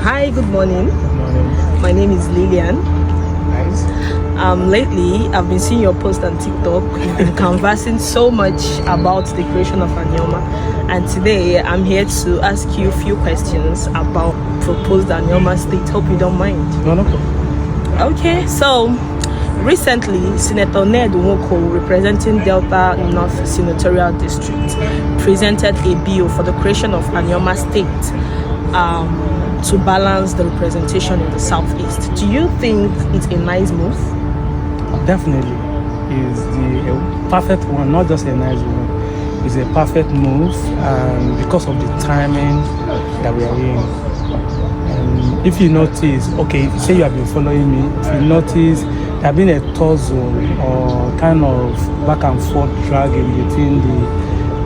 Hi, good morning. Good morning. My name is Lillian. Nice. Lately, I've been seeing your post on TikTok. You've been conversing so much about the creation of anioma, and today I'm here to ask you a few questions about proposed anioma state. Hope you don't mind. No problem. Okay, so recently, Senator Ned Nwoko, representing Delta North Senatorial District, presented a bill for the creation of anioma state to balance the representation in the southeast. Do you think it's a nice move? Definitely. It's the perfect one, not just a nice one. It's a perfect move because of the timing that we are in. And if you notice, okay, say you have been following me, if you notice, there have been a tussle or kind of back and forth dragging between the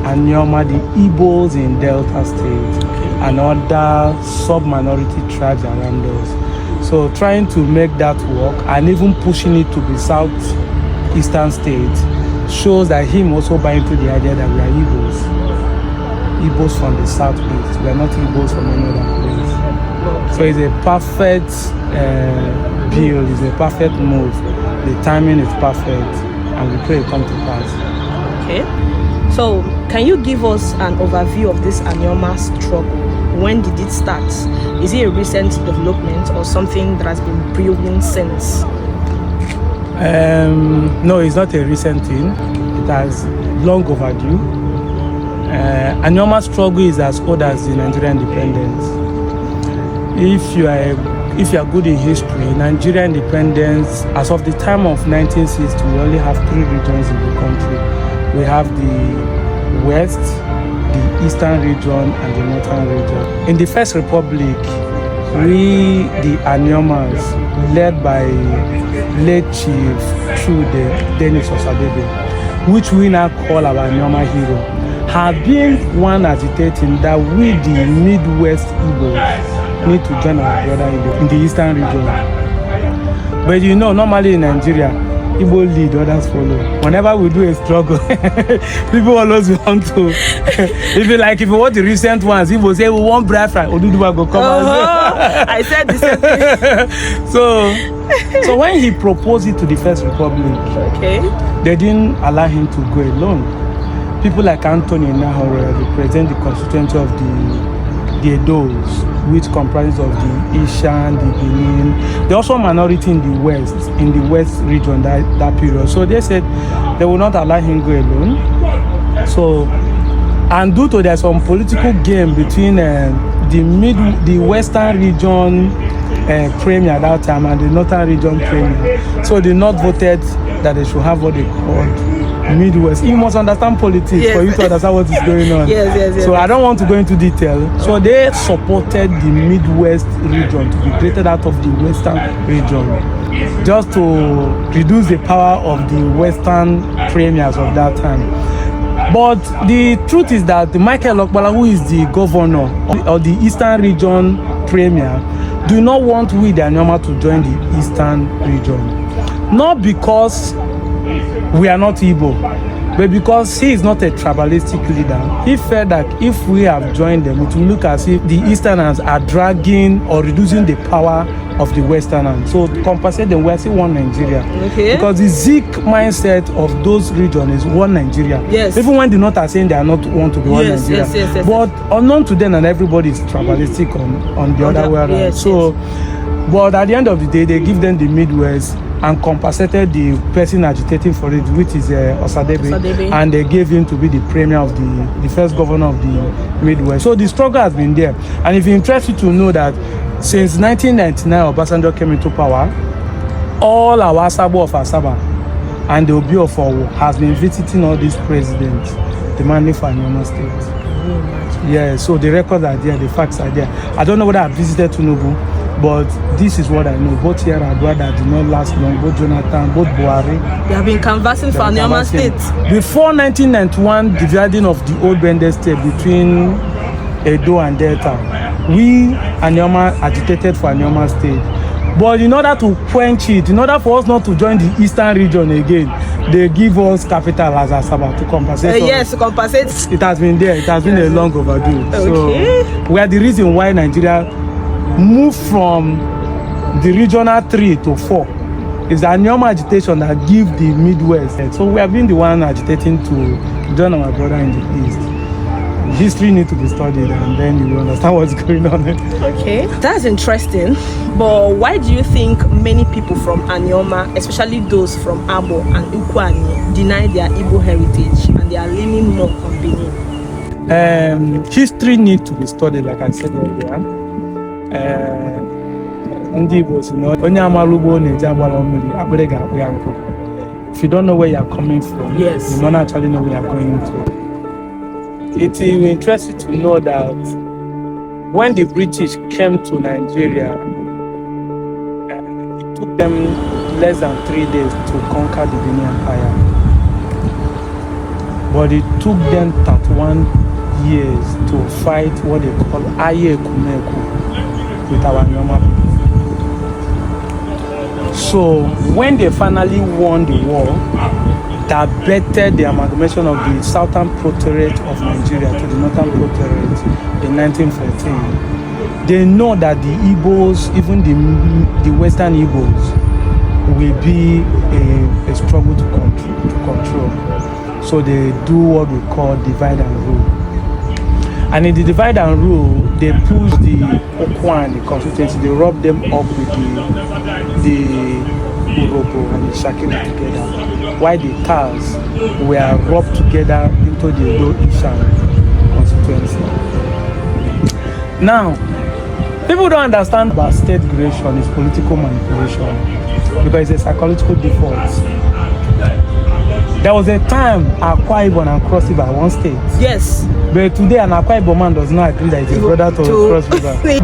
anioma, the Igbos in Delta State, and other sub-minority tribes around us. So trying to make that work and even pushing it to the southeastern states shows that him also buying into the idea that we are Igbos from the southeast. We are not Igbos from any other place. So it's a perfect bill, it's a perfect move. The timing is perfect, and we pray it come to pass. Okay. So can you give us an overview of this anioma struggle? When did it start? Is it a recent development or something that has been brewing since? No, it's not a recent thing. It has long overdue. Anioma struggle is as old as the Nigerian independence. If you are good in history, Nigerian independence, as of the time of 1960, we only have 3 regions in the country. We have the West, the Eastern region, and the Northern region. In the First Republic, we, the Aniomas, led by late Chief Trude Dennis Osadebe, which we now call our Anioma hero, have been one agitating that we, the Midwest Igbo, need to join our brother in the Eastern region. But you know, normally in Nigeria, Igbo lead, others follow. Whenever we do a struggle, people always want to. If you want the recent ones, Igbo say we want bribe fry, Oduduwa go come out. I said the same thing. So when he proposed it to the First Republic, okay, they didn't allow him to go alone. People like Anthony Nahore represent the constituency of the Edos, which comprises of the Ishan, the Benin. They're also a minority in the West region that period. So they said they will not allow him go alone. So, and due to there's some political game between the Western region premier at that time and the Northern region premier. So the North voted that they should have what they called Midwest. You must understand politics for you to understand what is going on. Yes. So I don't want to go into detail. So they supported the Midwest region to be created out of the Western region, just to reduce the power of the Western premiers of that time. But the truth is that Michael Okpala, who is the governor of the Eastern region premier, do not want we the Anioma to join the Eastern region. Not because we are not Igbo, but because he is not a tribalistic leader. He felt that if we have joined them, it will look as if the Easterners are dragging or reducing the power of the Westerners. So to compensate them, we are still one Nigeria. Okay. Because the Zik mindset of those regions is one Nigeria. Yes. Even when the North are saying they are not want to be one Nigeria. Yes. But unknown to them, and everybody is tribalistic on the other way around. Yes. But at the end of the day, they give them the Midwest and compensated the person agitating for it, which is Osadebe, and they gave him to be the premier of the first governor of the Midwest. So the struggle has been there. And if you're interested to know that since 1999, Obasanjo came into power, all our Asabo of Asaba and the Obi of Owo has been visiting all these presidents demanding for Anioma State. Yeah, so the records are there, the facts are there. I don't know whether I visited Tinubu, but this is what I know. Both here and Adwa did not last long. Both Jonathan, both Buhari. They have been canvassing for Anioma State. Before 1991, dividing of the old Bende State between Edo and Delta, we Anioma agitated for Anioma State. But in order to quench it, in order for us not to join the Eastern region again, they give us capital as Asaba to compensate. Yes, to compensate. It has been there. It has been a long overdue. Okay. So we are the reason why Nigeria moved from the regional 3 to 4. It's the anioma agitation that give the Midwest. So we have been the one agitating to join our brother in the East. History needs to be studied, and then you will understand what's going on. Okay, that's interesting. But why do you think many people from Anioma, especially those from Abo and Ukwani, deny their Igbo heritage and they are leaning more on Benin? History needs to be studied, like I said earlier. If you don't know where you are coming from, yes, you don't actually know where you are going to. It will interest you to know that when the British came to Nigeria, it took them less than 3 days to conquer the Benin Empire. But it took them 31 years to fight what they call Aye Kumeku with our Anioma people. So when they finally won the war, that bettered the amalgamation of the southern protectorate of Nigeria to the northern protectorate in 1914, they know that the Igbos, even the western Igbos, will be a struggle to control. So they do what we call divide and rule. And in the divide and rule, they push the Okwan, the constituency, they rub them up with the Urobo and the Shakiri together, while the Tars were rubbed together into the Ishan constituency. Now, people don't understand about state creation is political manipulation because it's a psychological default. There was a time Akwa Ibom and Cross River one state. Yes. But today an Akwa Ibom man does not agree that he's a brother to Cross River.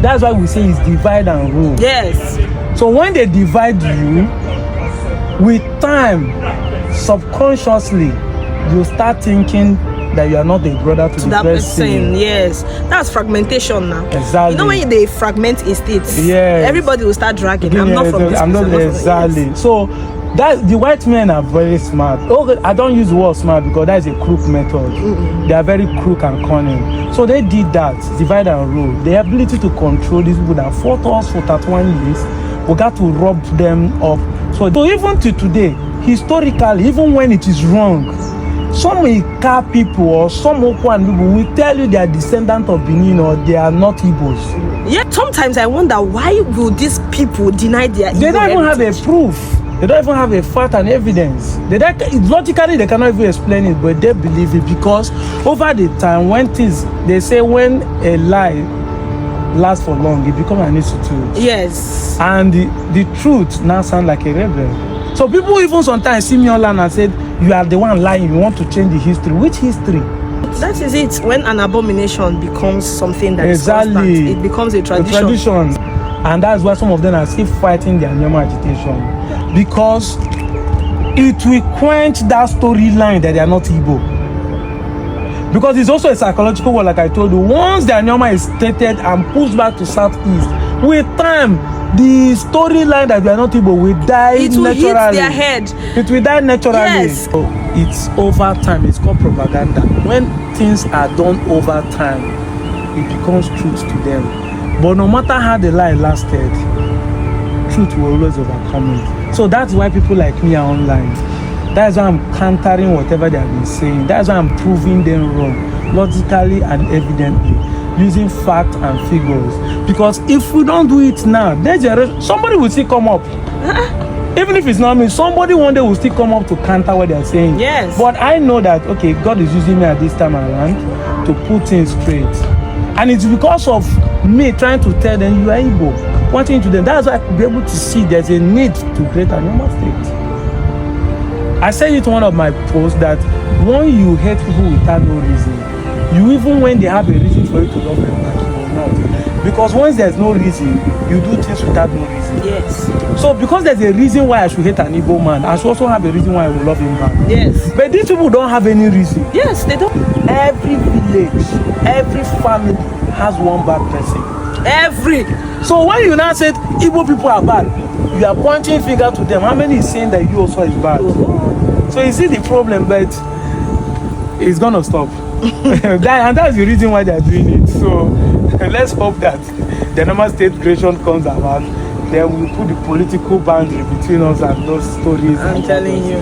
That's why we say it's divide and rule. Yes. So when they divide you, with time, subconsciously, you start thinking that you are not a brother to the that person. person. Yes, that's fragmentation now. Exactly. You know when they fragment a state, yes, everybody will start dragging. I'm not from this. I'm not exactly. So that the white men are very smart. Okay, I don't use the word smart because that is a crook method. They are very crook and cunning. So they did that, divide and rule. The ability to control these people that fought us for 31 years, we got to rub them up. So even to today, historically, even when it is wrong, some Ika people or some Okwan people will tell you they are descendants of Benin or they are not Igbos. Yeah, sometimes I wonder why will these people deny their Igbo They don't even heritage? have a proof. They don't even have a fact and evidence. Logically, they cannot even explain it, but they believe it because over the time, they say when a lie lasts for long, it becomes an institute. Yes. And the truth now sounds like a rebel. So people even sometimes see me online and said, you are the one lying, you want to change the history. Which history? That is it. When an abomination becomes something that exactly. is constant, it becomes a tradition. And that's why some of them are still fighting the Anioma agitation. Because it will quench that storyline that they are not Igbo. Because it's also a psychological one, like I told you. Once the Anioma is stated and pushed back to Southeast, with time, the storyline that we are not Igbo will die naturally. It will hit their head. It will die naturally. Yes. So it's over time. It's called propaganda. When things are done over time, it becomes truth to them. But no matter how the lie lasted, truth will always overcome it. So that's why people like me are online. That's why I'm countering whatever they have been saying. That's why I'm proving them wrong, logically and evidently, using facts and figures. Because if we don't do it now, somebody will still come up. Even if it's not me, somebody one day will still come up to counter what they're saying. Yes. But I know that, okay, God is using me at this time around to put things straight. And it's because of me trying to tell them you are Igbo, pointing to them. That's why I could be able to see there's a need to create a normal state. I said it in one of my posts that when you hate people without no reason, you even when they have a reason for you to love them back, you will not. Because once there's no reason, you do things without no reason. Yes. So because there's a reason why I should hate an Igbo man, I should also have a reason why I will love him back. Yes. But these people don't have any reason. Yes, they don't. Every village, every family has one bad person. Every. So when you now said Igbo people are bad, you are pointing finger to them. How many is saying that you also is bad? So you see the problem, but it's gonna stop. And that's the reason why they are doing it. So let's hope that the normal state creation comes about, then we put the political boundary between us and those stories. I'm telling you.